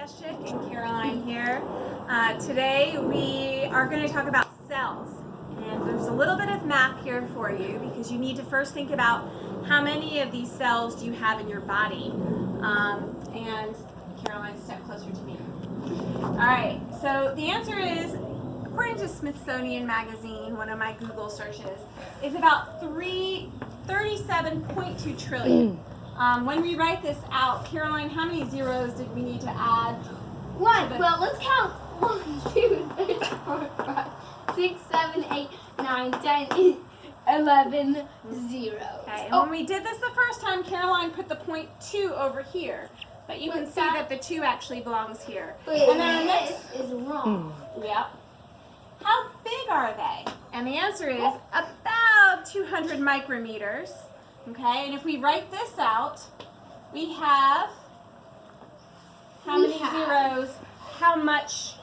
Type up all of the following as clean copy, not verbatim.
Pleshik and Caroline here. Today we are going to talk about cells. And there's a little bit of math here for you because you need to first think about how many of these cells do you have in your body. And Caroline, step closer to me. Alright, so the answer is, according to Smithsonian Magazine, one of my Google searches, is about 37.2 trillion. When we write this out, Caroline, how many zeros did we need to add? One. Well, let's count. 1, 2, 3, 4, 5, 6, 7, 8, 9, 10, 11, 0. Okay, and when we did this the first time, Caroline put the point 2 over here. But you can see that the 2 actually belongs here. Wait, and then this is wrong. Yep. How big are they? And the answer is about 200 micrometers. Okay, and if we write this out, we have how many zeros? How much?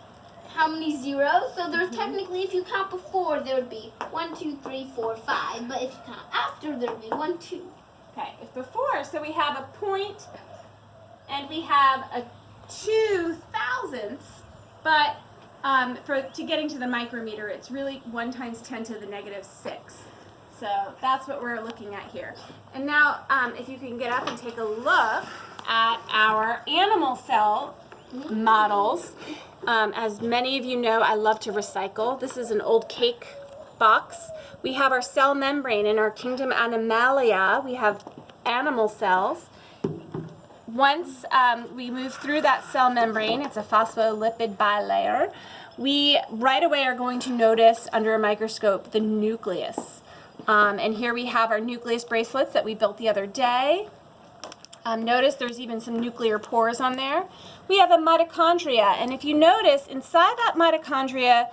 How many zeros? So there's technically, if you count before, there would be 1, 2, 3, 4, 5. But if you count after, there would be 1, 2. Okay, if before, so we have a point and we have a 2 thousandths, but to getting to the micrometer, it's really 1 times 10 to the negative 6. So that's what we're looking at here. And now, if you can get up and take a look at our animal cell models. As many of you know, I love to recycle. This is an old cake box. We have our cell membrane. In our kingdom Animalia, we have animal cells. Once we move through that cell membrane, it's a phospholipid bilayer, we right away are going to notice under a microscope the nucleus. And here we have our nucleus bracelets that we built the other day. Notice there's even some nuclear pores on there. We have a mitochondria, and if you notice, inside that mitochondria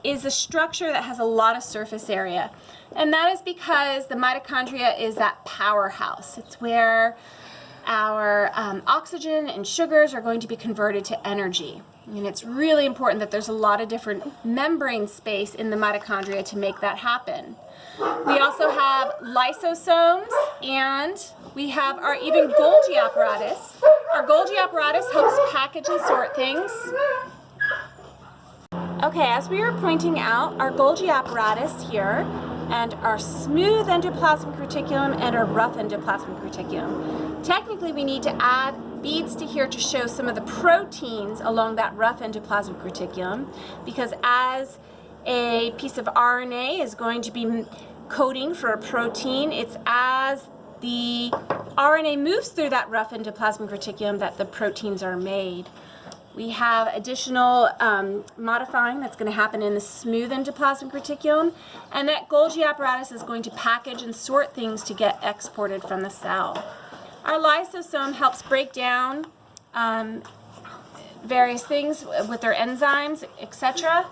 is a structure that has a lot of surface area. And that is because the mitochondria is that powerhouse. It's where our oxygen and sugars are going to be converted to energy. And it's really important that there's a lot of different membrane space in the mitochondria to make that happen. We also have lysosomes, and we have our even Golgi apparatus. Our Golgi apparatus helps package and sort things. Okay, as we were pointing out, our Golgi apparatus here, and our smooth endoplasmic reticulum and our rough endoplasmic reticulum. Technically, we need to add beads to here to show some of the proteins along that rough endoplasmic reticulum, because as a piece of RNA is going to be coding for a protein, it's as the RNA moves through that rough endoplasmic reticulum that the proteins are made. We have additional modifying that's going to happen in the smooth endoplasmic reticulum, and that Golgi apparatus is going to package and sort things to get exported from the cell. Our lysosome helps break down various things with their enzymes, etc.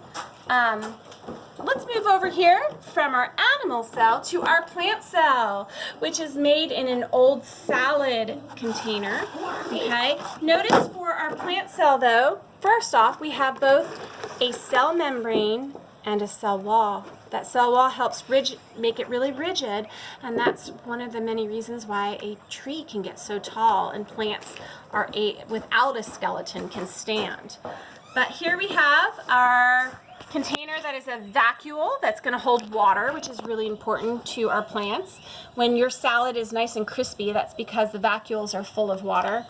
Let's move over here from our animal cell to our plant cell, which is made in an old salad container. Okay. Notice for our plant cell, though, first off, we have both a cell membrane and a cell wall. That cell wall helps make it really rigid, and that's one of the many reasons why a tree can get so tall and plants are without a skeleton can stand. But here we have our container that is a vacuole that's going to hold water, which is really important to our plants. When your salad is nice and crispy, that's because the vacuoles are full of water.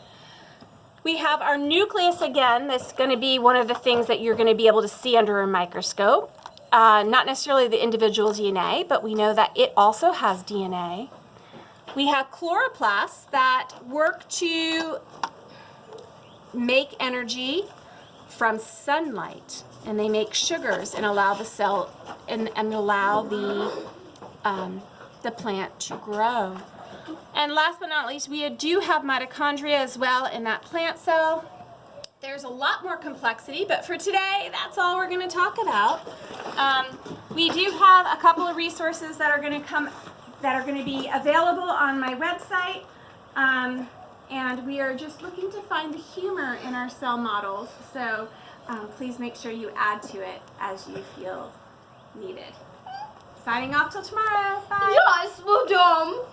We have our nucleus again. That's going to be one of the things that you're going to be able to see under a microscope. Not necessarily the individual DNA, but we know that it also has DNA. We have chloroplasts that work to make energy from sunlight, and they make sugars and allow the cell and allow the plant to grow. And last but not least, we do have mitochondria as well in that plant cell. There's a lot more complexity, but for today, that's all we're going to talk about. We do have a couple of resources that are going to be available on my website, and we are just looking to find the humor in our cell models. So please make sure you add to it as you feel needed. Signing off till tomorrow. Bye. Yes, well done.